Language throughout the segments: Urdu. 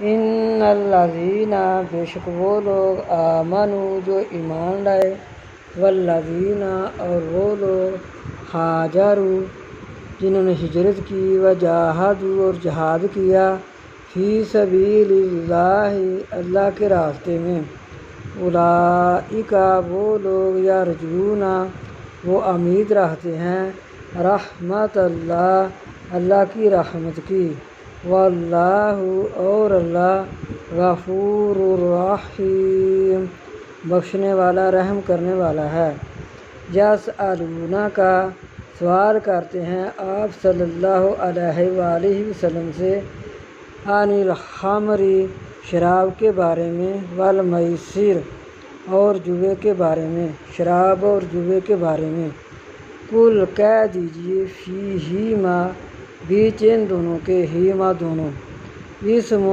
ان الذین بے شک وہ لوگ آمنو جو ایمان لائے، والذین اور وہ لوگ ہاجروا جنہوں نے ہجرت کی، وجاہدوا اور جہاد کیا، فی سبیل اللہ اللہ کے راستے میں، اولئک وہ لوگ یرجون وہ امید رکھتے ہیں رحمت اللہ اللہ کی رحمت کی، واللہ اور اللہ غفور الرحیم بخشنے والا رحم کرنے والا ہے۔ یسألونک سوال کرتے ہیں آپ صلی اللہ علیہ وآلہ وسلم سے، عن الخمر شراب کے بارے میں، والمیسر اور جوے کے بارے میں، شراب اور جوے کے بارے میں، قل کہہ دیجئے فیہما بیچ ان دونوں کے، ہیما دونوں، اسم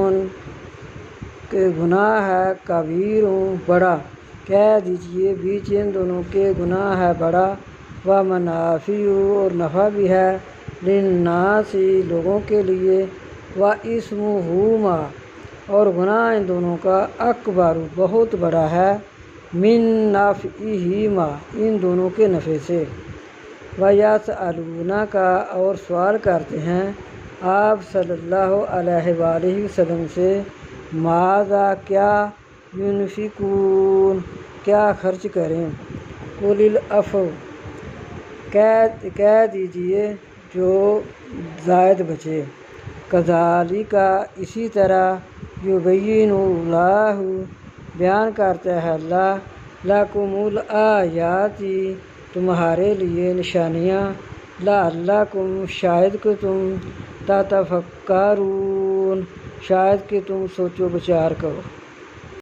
کے گناہ ہے، کبیر بڑا، کہہ دیجئے بیچ ان دونوں کے گناہ ہے بڑا، ومنافع اور نفع بھی ہے، للناس لوگوں کے لیے، واسمہما اور گناہ ان دونوں کا، اکبر بہت بڑا ہے، من نفعہما ان دونوں کے نفع سے۔ وَيَسْأَلُونَكَ اور سوال کرتے ہیں آپ صلی اللہ علیہ وآلہ وسلم سے، ماذا کیا، ينفقون کیا خرچ کریں، قل العفو کہہ دیجئے جو زائد بچے، کذالک اسی طرح، یبین اللہ بیان کرتا ہے اللہ، لکم الآیات تمہارے لیے نشانیاں، لعلکم شاید کہ تم تتفکرون شاید کہ تم سوچ و بچار کرو۔